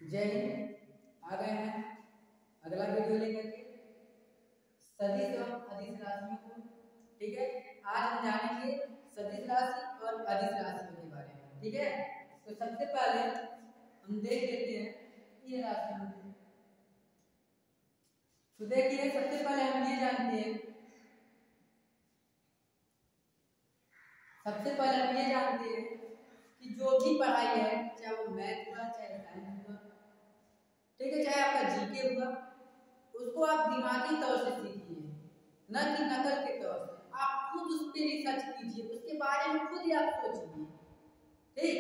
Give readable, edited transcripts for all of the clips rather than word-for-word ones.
जय हिंद। आ गए हैं अगला वीडियो लेकर के सदिश एवं अदिश राशियों को। ठीक है, आज हम जानेंगे सदिश राशि और अदिश राशियों के बारे में। ठीक है, तो सबसे पहले हम देख लेते हैं ये राशियों को। तो देखिए, सबसे पहले हम ये जानते हैं कि जो भी पढ़ाई है, चाहे वो मैथ हुआ चाहे साइंस हुआ, ठीक है, चाहे आपका जीके हुआ, उसको आप दिमागी तौर से सीखिए, न कि नकल के तौर से। आप खुद उस पर रिसर्च कीजिए, उसके बारे में खुद ही आप सोचिए। ठीक,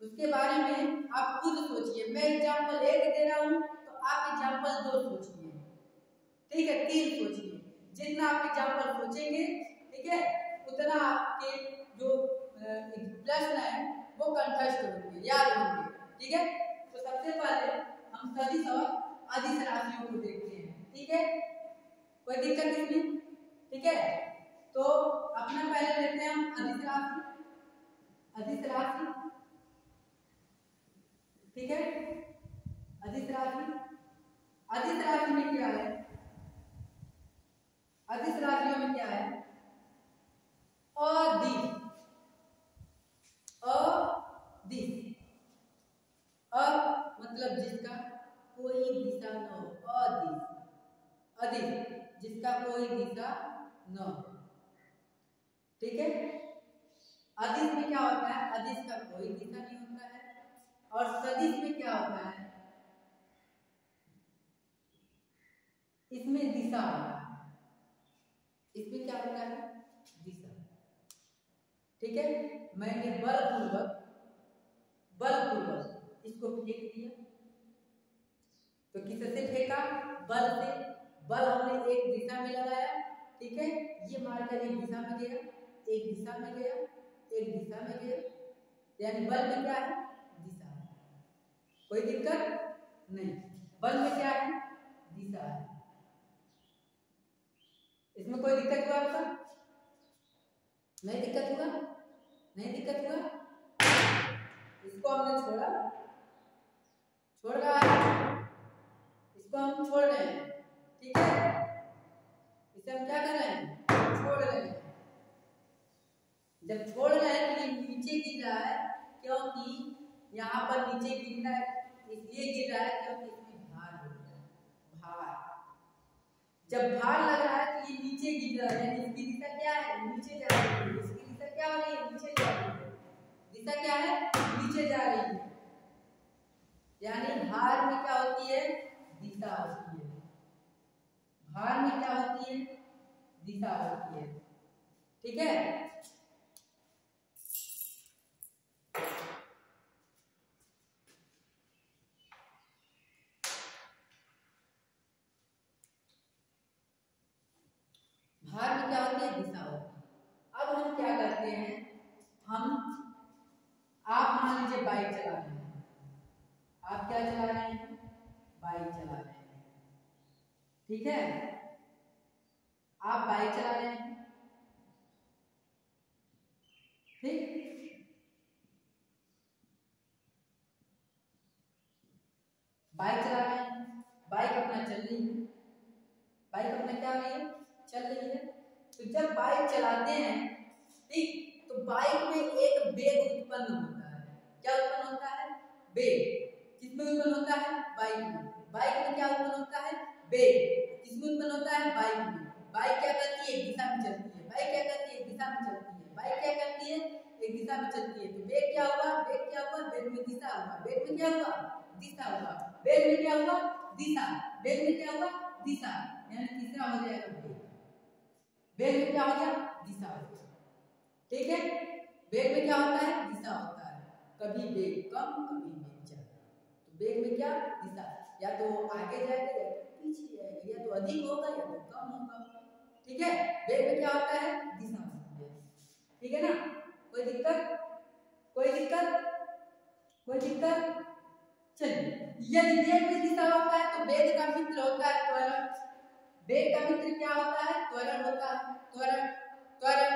उसके बारे में आप खुद सोचिए। मैं एग्जाम्पल 1 दे रहा हूँ तो आप एग्जाम्पल 2 सोचिए, ठीक है, 3 सोचिए। जितना आप एग्जाम्पल सोचेंगे, ठीक है, उतना आपके जो प्रश्न है वो कंठस्थ होंगे, याद होंगे। ठीक है, तो सबसे पहले हम सदिश और अदिश राशियों को देखते हैं। ठीक है, कोई दिक्कत इसमें? ठीक है, तो अपना पहले लेते हैं हम अदिश राशि। अदिश राशि, ठीक है, अदिश राशि। अदिश राशि में क्या है? अदिश राशियों में क्या है? अदिश, अदिश, अ मतलब जिसका कोई दिशा न हो, अदिश। अदिश जिसका कोई दिशा न हो। ठीक है, अदिश में क्या होता है? अदिश का कोई दिशा नहीं होता है। और सदिश में क्या होता है? इसमें दिशा होता है। इसमें क्या होता है? दिशा। ठीक है, मैंने बलपूर्वक इसको फेंक दिया। तो किससे फेंका? बल से। बल हमने एक दिशा में लगाया, ठीक है, ये मारकर एक दिशा में गया, एक दिशा में गया, एक दिशा में गया, यानी बल में क्या है? दिशा है। कोई दिक्कत नहीं, बल में क्या है? दिशा है। इसमें कोई दिक्कत हुआ आपका? नहीं दिक्कत हुआ? नहीं दिक्कत हुआ? इसको हमने छोड़ रहा है, इसको हम छोड़ रहे हैं। ठीक है, इसे हम क्या कर रहे हैं? छोड़ रहे हैं। जब छोड़ रहे हैं तो ये नीचे गिर रहा है, क्योंकि यहाँ पर नीचे गिर रहा है, इसलिए गिर रहा है क्योंकि इसमें भार हो रहा है। भार, जब भार लग रहा है तो ये नीचे गिर रहा है, यानी इसकी दिशा क्या है? नीचे जा रही है। इसकी दिशा क्या हो रही है? नीचे जा रही है। दिशा क्या है? नीचे जा रही है। यानी भार में क्या होती है? दिशा होती है। भार में क्या होती है? दिशा होती है। ठीक है, भार में क्या होती है? दिशा होती है। अब हम क्या करते हैं? आप मान लीजिए बाइक चला रहे हैं। आप क्या चला रहे हैं? बाइक चला रहे हैं। ठीक है, आप बाइक चला रहे हैं, ठीक, बाइक चला रहे हैं, बाइक अपना चल रही है, बाइक अपना क्या हो रही है? चल रही है। तो जब बाइक चलाते हैं, ठीक, तो बाइक में एक वेग उत्पन्न होता है। क्या उत्पन्न होता है? वेग। किसमें उत्पन्न होता है? बाइक में। बाइक में क्या उत्पन्न होता है? वेग। किसमें उत्पन्न होता है? बाइक में। बाइक क्या करती है? एक दिशा में चलती है। बाइक क्या करती है? एक दिशा में चलती है। बाइक क्या करती है? एक दिशा में चलती है। तो वेग क्या हुआ? वेग क्या हुआ? वेग में दिशा हुआ। वेग में क्या हुआ? दिशा हुआ। वेग में क्या हुआ? दिशा। वेग में क्या हुआ? दिशा, यानी तीसरा हो जाएगा वेग। वेग में क्या हो गया? दिशा हो गया। ठीक है, वेग में क्या होता है? दिशा होता है। कभी वेग कम, कभी वेग ज्यादा। तो वेग में क्या? दिशा, या तो आगे जाएगा या तो पीछे जाएगा, या तो अधिक होगा या तो कम होगा। ठीक है, वेग में क्या होता है? दिशा होती है। ठीक है ना, कोई दिक्कत? कोई दिक्कत? कोई दिक्कत? चलिए, यदि वेग में दिशा होता है तो वेग का मित्र होता है त्वरण। वेग का मित्र क्या होता है? त्वरण होता है। त्वरण, त्वरण,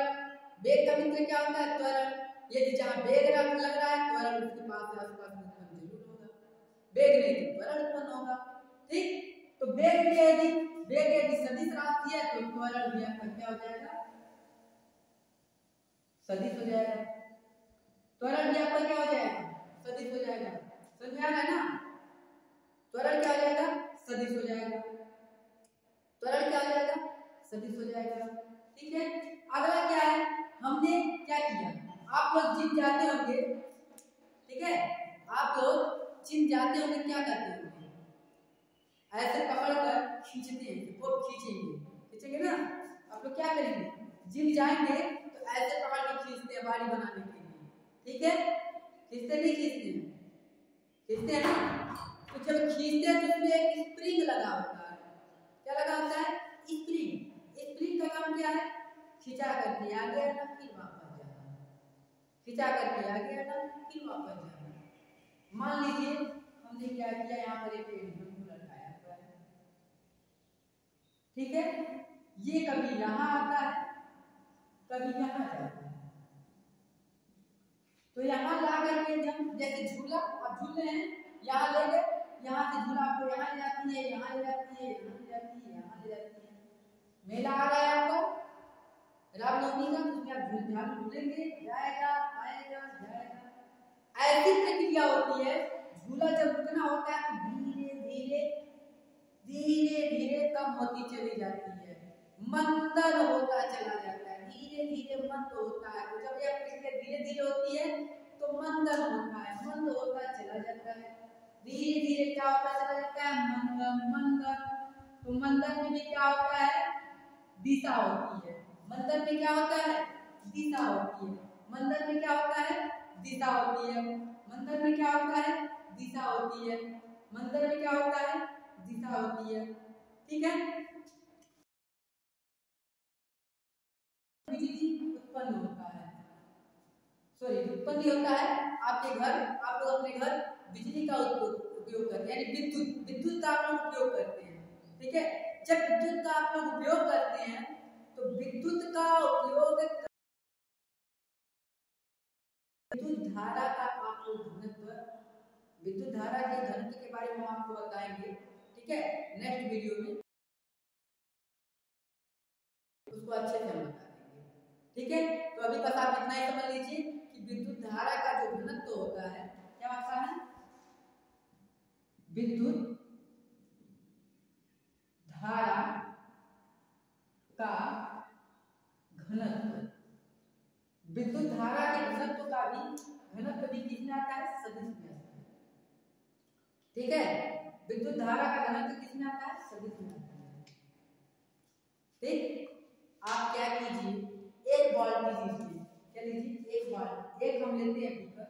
वेग का मित्र क्या होता है? त्वरण। यदि जहां वेग लग रहा है, त्वरण उसके पास आसपास में जरूर होगा। वेग नहीं तो त्वरण उत्पन्न होगा। ठीक, तो वेग यदि सदिश राशि है तो त्वरण भी आपका क्या हो जाएगा, सदिश हो जाएगा। त्वरण भी आपका क्या हो जाएगा, सदिश हो जाएगा। समझ में आ रहा है ना, त्वरण क्या हो जाएगा, सदिश हो जाएगा। त्वरण क्या हो जाएगा, सदिश हो जाएगा। ठीक है, अगला क्या है, हमने क्या किया, आप लोग जिम जाते होंगे, ठीक है, आप लोग जिम जाते होंगे, क्या करते होंगे, ऐसे पकड़कर खींचते हैं, वो खींचेंगे ना, आप लोग क्या करेंगे, जिम जाएंगे तो ऐसे पकड़ के खींचते हैं बॉडी बनाने के लिए। ठीक है, खींचते नहीं खींचते हैं ना, तो जब खींचते हैं तो उसमें एक स्प्रिंग लगा होता है। क्या लगा होता है, स्प्रिंग का काम क्या है, खिंचा करके आगे आना फिर वापस जाना, खिंचा करके आगे आना फिर वापस जाना। मान लीजिए हमने क्या किया, यहाँ पर एक डंबल लगाया हुआ है, ठीक है, ये कभी यहाँ आता है कभी यहाँ जाता है, तो यहाँ ला करके जब जैसे झूला आप झूल रहे हैं, यहाँ ले गए, यहाँ से झूला आपको यहाँ ले जाती है, यहाँ ले जाती है, यहाँ ले जाती है, यहाँ ले जाती है। मेला आ रहा है आपका रामनवमी का, उसमें आप झूलेंगे, जाएगा आएगा जाएगा। ऐसी प्रक्रिया होती है, झूला जब रुकना होता है तो धीरे धीरे धीरे धीरे कम होती चली जाती है, मंथन होता चला जाता है, धीरे धीरे मंद होता है। तो जब यह प्रक्रिया धीरे धीरे होती है तो मंथन होता है, मंद होता चला जाता है, धीरे धीरे क्या होता चला जाता है, मंथन। तो मंथन में भी क्या होता है, दिशा होती है। मंथन में क्या होता है, दिशा होती है। मंथन में क्या होता है, दिशा होती है। मंथन में क्या होता है, दिशा होती है। मंथन में क्या होता है, दिशा होती है। ठीक है, बिजली उत्पन्न होता है, उत्पन्न होता है आपके घर, आप लोग अपने घर बिजली का उपयोग करते हैं, यानी विद्युत का आप लोग उपयोग करते हैं। ठीक है, जब विद्युत का आप लोग उपयोग करते हैं तो विद्युत का उपयोग विद्युत धारा का आप लोग घनत्व, विद्युत धारा के घनत्व के बारे में आपको बताएंगे। ठीक है, नेक्स्ट वीडियो में उसको अच्छे से हम बता देंगे। ठीक है, तो अभी बस आप इतना ही समझ लीजिए कि विद्युत धारा का जो घनत्व होता है, क्या होता है, विद्युत धारा का घनत्व, विद्युत धारा के घनत्व का भी घनत्व भी कितना आता है, सदिश में आता है। ठीक है, विद्युत धारा का घनत्व कितना आता है, सदिश में आता है। ठीक, आप क्या कीजिए, एक बाल्टी लीजिए, क्या लीजिए, एक बाल्टी, एक हम लेते हैं बीकर,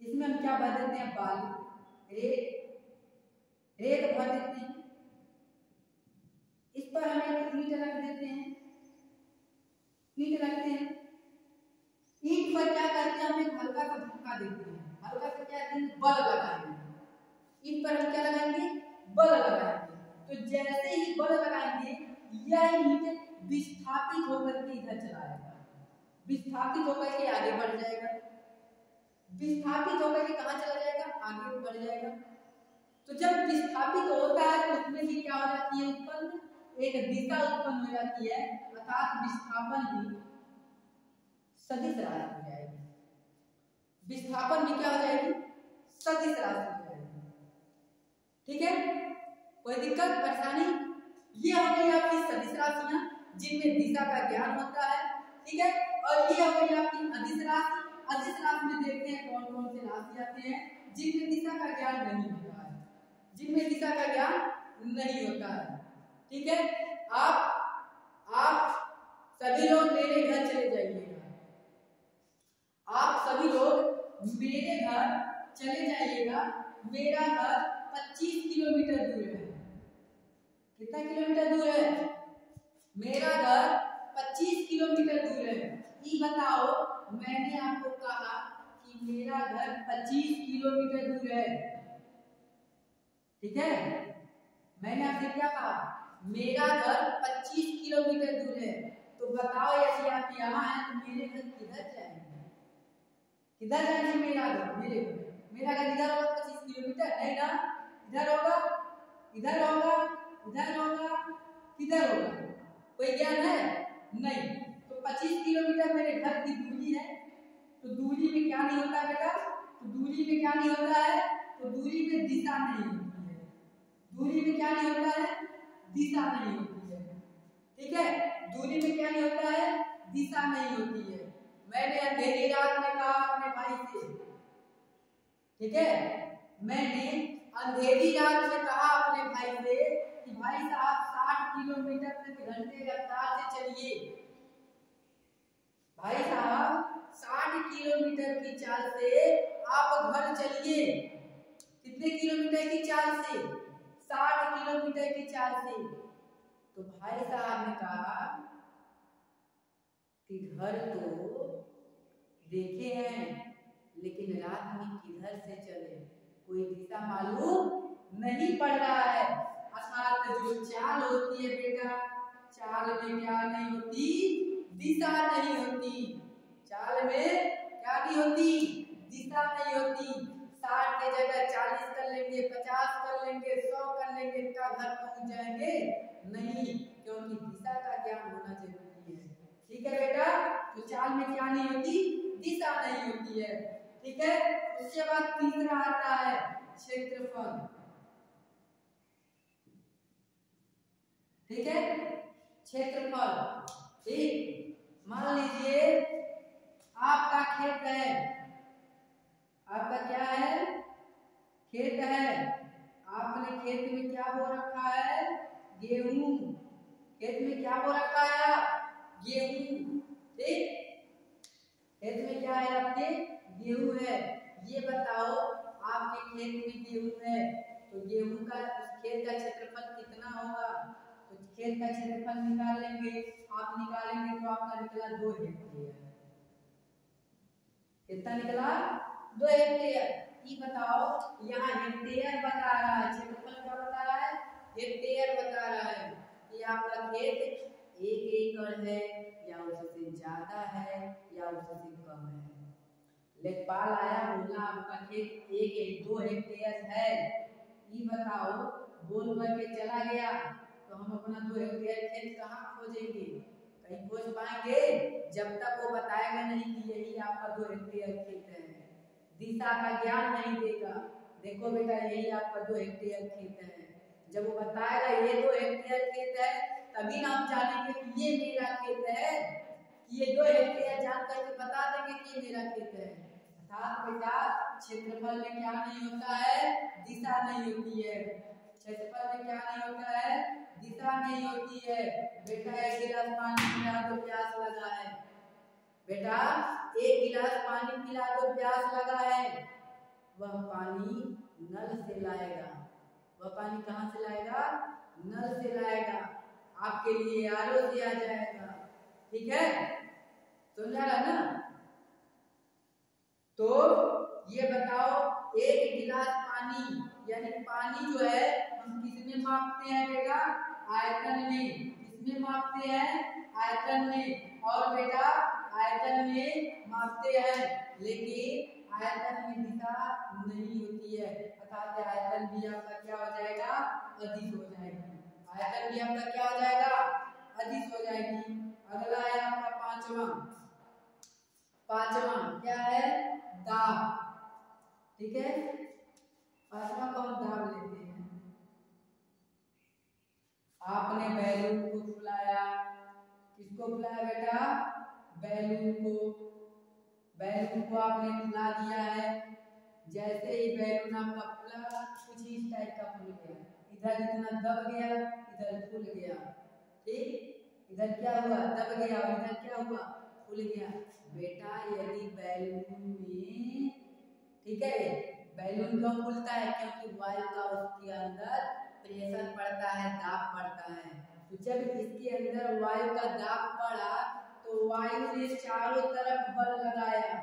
इसमें हम क्या भर देते हैं, बालू, रेत भर देते हैं, इस पर हम एक ईंट रख देते हैं, ईंट रखते हैं, ईंट पर क्या करते हैं, हम एक हल्का सा धक्का देते हैं, हल्का सा क्या देंगे, बल लगाएंगे, ईंट पर हम क्या लगाएंगे, बल लगाएंगे। तो जैसे ही बल लगाएंगे यह ईंट विस्थापित होकर के इधर चला जाएगा, विस्थापित होकर के आगे बढ़ जाएगा, विस्थापित होकर के कहां चला जाएगा, आगे बढ़ जाएगा। तो जब विस्थापित होता है तो उसमें भी क्या हो जाती है, उत्पन्न एक दिशा उत्पन्न हो जाती है, अर्थात विस्थापन भी सदिश राशि हो जाएगी, विस्थापन भी क्या हो जाएगी, सदिश राशि हो जाएगी। ठीक है, कोई दिक्कत परेशानी, ये हो गई आपकी सदिश राशियां जिनमें दिशा का ज्ञान होता है। ठीक है, और ये हो गई आपकी अदिश राशि, अदिश राशि में देखते हैं कौन कौन से राशि आते हैं जिनमें दिशा का ज्ञान नहीं होता है, जिनमें दिशा का ज्ञान नहीं होता है। ठीक है, आप सभी लोग मेरे घर चले जाइएगा, आप सभी लोग मेरे घर चले जाइएगा। मेरा घर 25 किलोमीटर दूर है। कितना किलोमीटर दूर है, मेरा घर 25 किलोमीटर दूर है। ये बताओ, मैंने आपको कहा कि मेरा घर 25 किलोमीटर दूर है, ठीक है, मैंने आपसे क्या कहा, मेरा घर 25 किलोमीटर दूर है। तो बताओ यदि आप यहाँ हैं तो मेरे घर किधर जाएंगे, किधर जाएंगे, मेरा घर, मेरे घर मेरा घर इधर होगा 25 किलोमीटर, नहीं ना, इधर होगा, इधर होगा, इधर होगा, किधर होगा, कोई ज्ञान है नहीं। तो 25 किलोमीटर मेरे घर की दूरी है, तो दूरी में क्या नहीं होता है बेटा, तो दूरी में क्या नहीं होता है, तो दूरी में दिशा नहीं होती है, दूरी में क्या नहीं होता है, दिशा नहीं होती है, ठीक है, दूरी में क्या नहीं होता है, दिशा नहीं होती है। मैंने अंधेरी रात में कहा अपने भाई से, ठीक है, मैंने अंधेरी रात में कहा अपने भाई से कि भाई साहब 60 किलोमीटर प्रति घंटे रफ्तार से चलिए, भाई साहब 60 किलोमीटर की चाल से आप घर चलिए, कितने किलोमीटर की चाल से, 60 किलोमीटर की चाल से। तो भाई साहब ने कहा कि घर तो देखे हैं लेकिन रात में किधर से चले, कोई दिशा मालूम नहीं पड़ रहा है। अर्थात जो चाल होती है बेटा, चाल में क्या नहीं होती, दिशा नहीं होती, चाल में क्या नहीं होती, दिशा नहीं होती। 60 के जगह 40 कर लेंगे, 50 कर लेंगे, 100 कर लेंगे, क्या घर पहुंच जाएंगे, नहीं, क्योंकि दिशा का ज्ञान होना जरूरी है, ठीक है बेटा। तो चाल में क्या नहीं होती, दिशा नहीं होती है, ठीक है। उसके बाद तीसरा आता है क्षेत्रफल, ठीक है, क्षेत्रफल, ठीक। मान लीजिए आपका खेत है, आपका क्या है, खेत है, आपने खेत में क्या बो रखा है, गेहूं, खेत में क्या बो रखा है, गेहूं, ठीक, खेत में क्या है आपके, गेहूं है। ये बताओ आपके खेत में गेहूं है तो गेहूं का उस खेत का क्षेत्रफल कितना होगा, तो खेत का क्षेत्रफल निकाल लेंगे, आप निकालेंगे तो आपका निकला 2 हेक्टेयर, कितना निकला, 2 हेक्टेयर। ये बताओ यहाँ हेक्टेयर बता रहा है, क्षेत्रफल क्या बता रहा है, हेक्टेयर बता रहा है कि आपका खेत 1 एकड़ है या उससे ज्यादा है या उससे कम है। लेखपाल आया बोला आपका खेत 2 हेक्टेयर है, ये बताओ, बोल करके चला गया तो हम अपना 2 हेक्टेयर खेत कहाँ खोजेंगे, कहीं खोज पाएंगे जब तक वो बताएगा नहीं कि यही आपका 2 हेक्टेयर खेत है, दिशा का ज्ञान नहीं देगा। देखो बेटा यही आपका 2 हेक्टेयर खेत है, जब वो बताएगा ये 2 हेक्टेयर खेत है तभी ना हम जानेंगे कि ये मेरा खेत है, कि ये 2 हेक्टेयर जान करके बता देंगे कि ये मेरा खेत है। अर्थात बेटा क्षेत्रफल में क्या नहीं होता है, दिशा नहीं होती है, क्षेत्रफल में क्या नहीं होता है, दिशा नहीं होती है। बेटा 1 गिलास पानी पिला दो प्यास लगा है, बेटा 1 गिलास पानी पिला दो प्यास लगा है, वह पानी नल से लाएगा, वह पानी कहाँ से लाएगा, नल से लाएगा, आपके लिए आरो से आ जाएगा, ठीक है, समझा रहा ना। तो ये बताओ 1 गिलास पानी, यानी पानी जो है हम किसमें मापते हैं बेटा, आयतन में, किसमें मापते हैं, आयतन में, और बेटा आयतन में मापते हैं, लेकिन आयतन में दिशा नहीं होती है, अर्थात आयतन भी आपका क्या हो जाएगा, अधिक हो जाएगी, आयतन भी आपका क्या हो जाएगा, अधिक हो जाएगी। अगला है आपका पांचवा क्या है, दाब, ठीक है, पांचवा को हम दाब लेते हैं। आपने बैलून को फुलाया, किसको फुलाया बेटा, बैलून को, बैलून को आपने फुला दिया है, जैसे ही बैलून आपका फुला कुछ इस टाइप का फूल गया, इधर इतना दब गया, इधर फूल गया, ठीक, इधर क्या हुआ, दब गया, और इधर क्या हुआ, फूल गया। बेटा यदि बैलून में, ठीक है, बैलून क्यों फूलता है, क्योंकि वायु का उसके अंदर प्रेशर पड़ता है, दाब पड़ता है, तो जब इसके अंदर वायु का दाब पड़ा तो वायु ने चारों तरफ बल लगाया,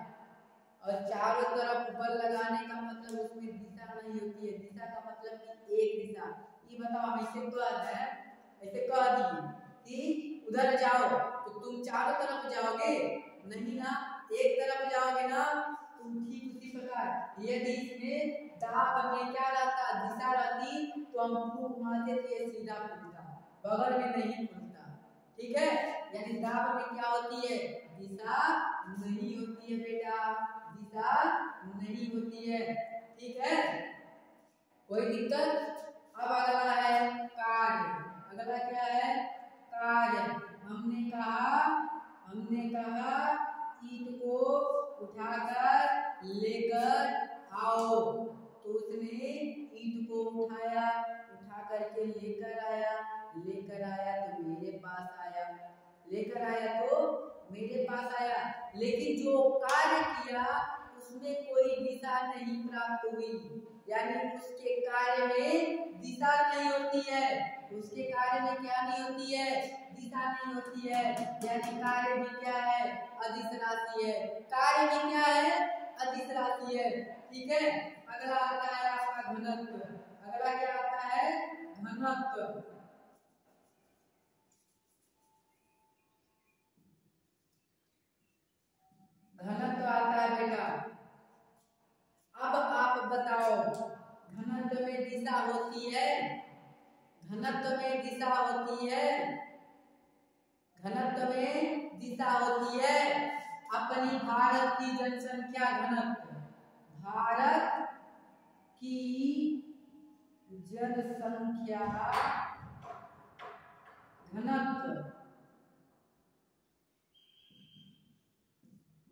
और चारों तरफ बल लगाने का मतलब उसमें दिशा नहीं होती है, दिशा का मतलब कि एक दिशा। ये बताओ हम ऐसे कह दिए कि उधर जाओ तो तुम चारों तरफ जाओगे नहीं ना, एक तरफ जाओगे ना, तुम ठीक उसी प्रकार यदि इसमें दाब में क्या रहता, दिशा रहती, तो हम फूंक मारते थे ये सीधा खुलता, बगल में नहीं खुलता। ठीक है, यानी दाब में क्या होती है, दिशा नहीं होती है बेटा, दिशा नहीं होती है। ठीक है, कोई दिक्कत? अब अगला है कार्य। अगला क्या है, कार्य। हमने कहा ईंट को उठाकर लेकर आओ, तो उसने ईंट को उठाया, उठा करके लेकर आया तो मेरे पास आया, लेकर आया तो मेरे पास आया। लेकिन जो कार्य किया उसमें कोई दिशा नहीं प्राप्त हुई, यानी उसके कार्य में दिशा नहीं होती है, उसके कार्य में क्या नहीं होती है, दिशा नहीं होती है। यानी कार्य भी क्या है, अदिश राशि है, कार्य भी क्या है, अदिश राशि है। ठीक है, अगला आता है आपका घनत्व। अगला क्या आता है, घनत्व। घनत्व आता है बेटा। अब आप बताओ, घनत्व में दिशा होती है, घनत्व में दिशा होती है, घनत्व में दिशा होती है। अपनी भारत की जनसंख्या घनत्व, भारत की जनसंख्या घनत्व,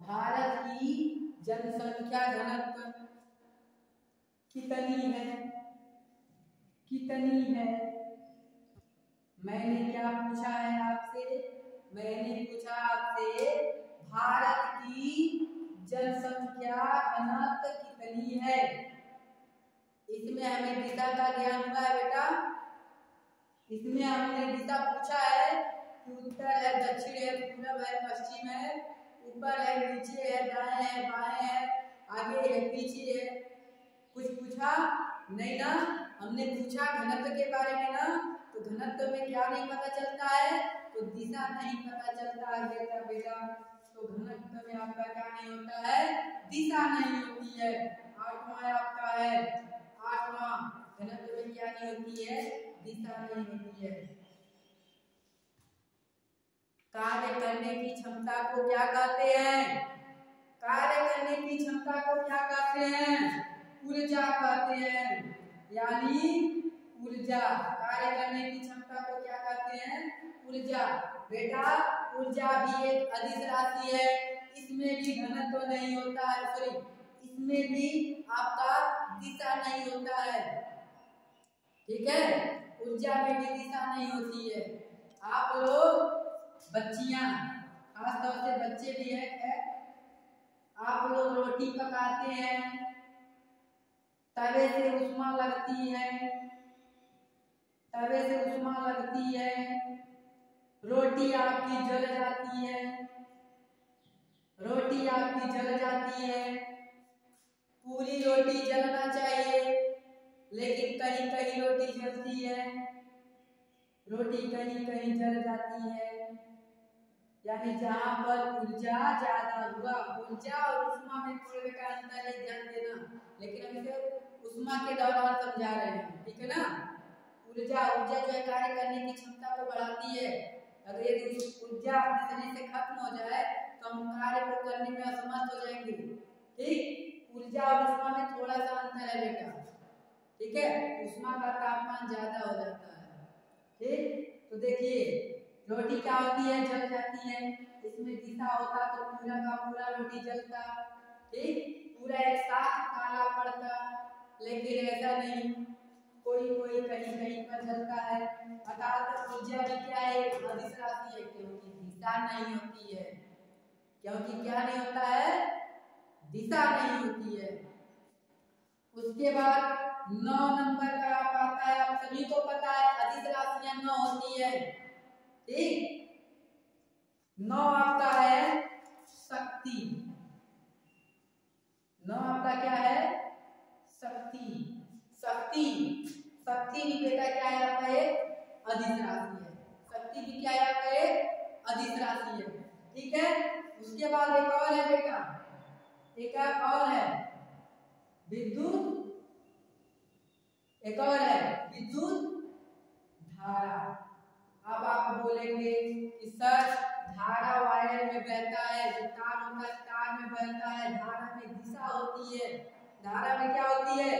भारत की जनसंख्या घनत्व कितनी है, कितनी है? मैंने क्या पूछा है आपसे, मैंने पूछा आपसे भारत की जनसंख्या घनत्व कितनी है। इसमें हमें दिशा का ज्ञान हुआ है बेटा, इसमें हमने दिशा पूछा है कि उत्तर है, दक्षिण है, पूर्व है, पश्चिम है, ऊपर है, नीचे है, दाएं है, बाएं है, आगे है, पीछे है। कुछ पूछा नहीं ना, हमने पूछा घनत्व के बारे में ना, तो घनत्व में क्या नहीं पता चलता है, तो दिशा नहीं पता चलता है बेटा। बेटा तो घनत्व में आपका क्या नहीं होता है, दिशा नहीं होती है। आठवां आपका है, आठवां घनत्व में क्या नहीं होती है, दिशा नहीं होती है। कार्य करने की क्षमता को क्या कहते हैं, कार्य करने की क्षमता को क्या कहते हैं, ऊर्जा कहते हैं। यानी ऊर्जा, कार्य करने की क्षमता को क्या कहते हैं, ऊर्जा। बेटा ऊर्जा भी एक अदिश राशि है, इसमें भी घनत्व नहीं होता है, सॉरी इसमें भी आपका दिशा नहीं होता है। ठीक है, ऊर्जा में भी दिशा नहीं होती है। आप लोग बच्चियां, खासतौर से बच्चे भी है, आप लोग रोटी पकाते हैं, तवे से उष्मा लगती है, तवे से उष्मा लगती है, रोटी आपकी जल जाती है, रोटी आपकी जल जाती है। पूरी रोटी जलना चाहिए, लेकिन कहीं कहीं रोटी जलती है, रोटी कहीं कहीं जल जाती है। यानी जहां पर ऊर्जा ज्यादा हुआ, ऊर्जा और उष्मा में थोड़े का अंतर है, ध्यान देना। लेकिन हम इसे उष्मा के दौरान समझा रहे हैं, ठीक है ना। ऊर्जा जो है कार्य करने की क्षमता को बढ़ाती है। अगर यदि ऊर्जा अपने शरीर से खत्म हो जाए तो हम कार्य को करने में असमर्थ हो जाएंगे। ठीक, ऊर्जा और उष्मा में थोड़ा सा अंतर है बेटा, ठीक है। उष्मा का तापमान ज्यादा हो जाता है। ठीक, तो देखिए रोटी क्या होती है, जल जाती है, इसमें दिशा होता तो पूरा का पूरा रोटी जलता, ठीक, पूरा एक साथ काला पड़ता। लेकिन ऐसा नहीं, कोई कोई कहीं कहीं पर जलता है। अर्थात ऊर्जा भी क्या है, अदिश राशि है, क्योंकि दिशा नहीं होती है, क्योंकि क्या नहीं होता है, दिशा नहीं होती है। उसके बाद 9 नंबर का आप आता है, आप सभी को पता है अदिश राशियां 9 होती है, ठीक। 9 आपका है शक्ति, 9 आपका क्या है, शक्ति। शक्ति, शक्ति भी बेटा क्या है आपका, एक अदिश राशि है। शक्ति भी क्या है आपका, एक अदिश राशि है, ठीक है। उसके बाद एक और है बेटा, एक और है विद्युत, एक और है विद्युत धारा। अब आप बोलेंगे कि सर धारा वायर में बहता है, जो तार होता है तार में बहता है, धारा में दिशा होती है, धारा में क्या होती है,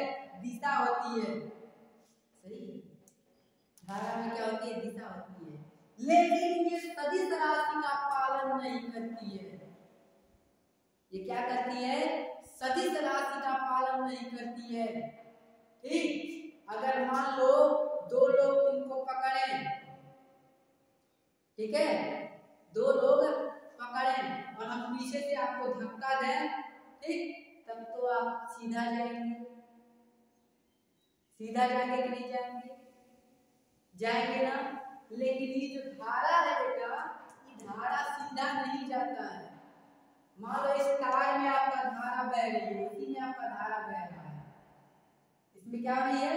दिशा होती है, सही है, धारा में क्या होती है, दिशा होती है, लेकिन ये सदिश राशि का पालन नहीं करती है। ये क्या करती है, सदिश राशि का पालन नहीं करती है। ठीक, अगर मान लो दो लोग तुमको पकड़े, ठीक है, दो लोग पकड़े और हम पीछे से आपको धक्का दें, ठीक, तब तो आप सीधा जाएंगे, सीधा जाएंगे कि नहीं जाएंगे, जाएंगे ना। लेकिन ये जो धारा है बेटा, ये धारा सीधा नहीं जाता है। मान लो इस तार में आपका धारा बह रही है, इसी में आपका धारा बह रहा है, इसमें क्या हो रही है,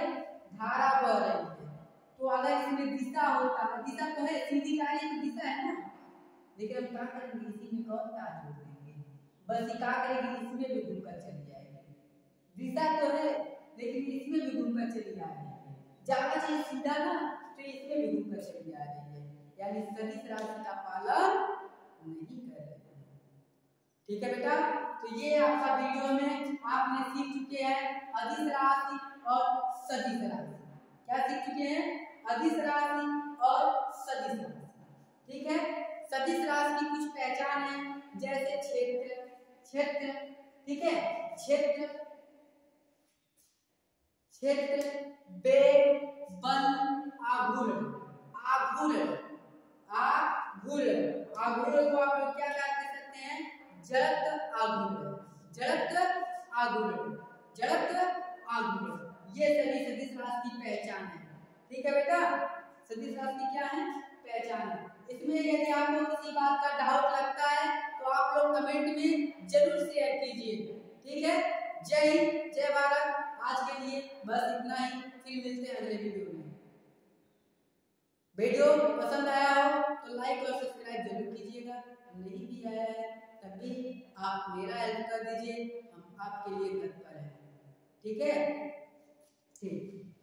धारा बह रही है। तो अगर इसमें दिशा होता है, दिशा तो है, सीधी जा रही है तो दिशा है ना, लेकिन हम क्या करेंगे, इसी में कौन तार जोड़ देंगे, बस ये क्या करेंगे, इसमें भी घूमकर चली जाएगी। दिशा तो है लेकिन इसमें भी घूमकर चली आ रही है, जाना चाहिए सीधा ना, तो इसमें भी घूमकर चली आ रही है, यानी सदिश राशि का पालन नहीं कर रही है। ठीक है बेटा, तो ये आपका वीडियो में आपने सीख चुके हैं अदिश राशि और सदिश राशि। क्या सीख चुके हैं, अदिश राशि और सदिश राशि। ठीक है, सदिश राशि की कुछ पहचान है, जैसे क्षेत्र, क्षेत्र, ठीक है, क्षेत्र, क्षेत्र, वेग, बल, आघूर्ण, आघूर्ण, आघूर्ण, आघूर्ण को आप लोग क्या कह सकते हैं, जड़त्व आघूर्ण, जड़त्व आघूर्ण, जड़त्व आघूर्ण, ये सभी सदिश राशि की पहचान है। ठीक है बेटा, सदिश राशि की क्या है, पहचान है। इसमें यदि आपको किसी बात का डाउट लगता है तो आप लोग कमेंट में जरूर शेयर कीजिए। ठीक है, जय हिंद, जय भारत। आज के लिए बस इतना ही, फिर मिलते हैं अगले वीडियो में। वीडियो पसंद आया हो तो लाइक और सब्सक्राइब जरूर कीजिएगा, नहीं भी आया है तब भी आप मेरा हेल्प कर दीजिए, हम आपके लिए तत्पर हैं। ठीक है, ठीक।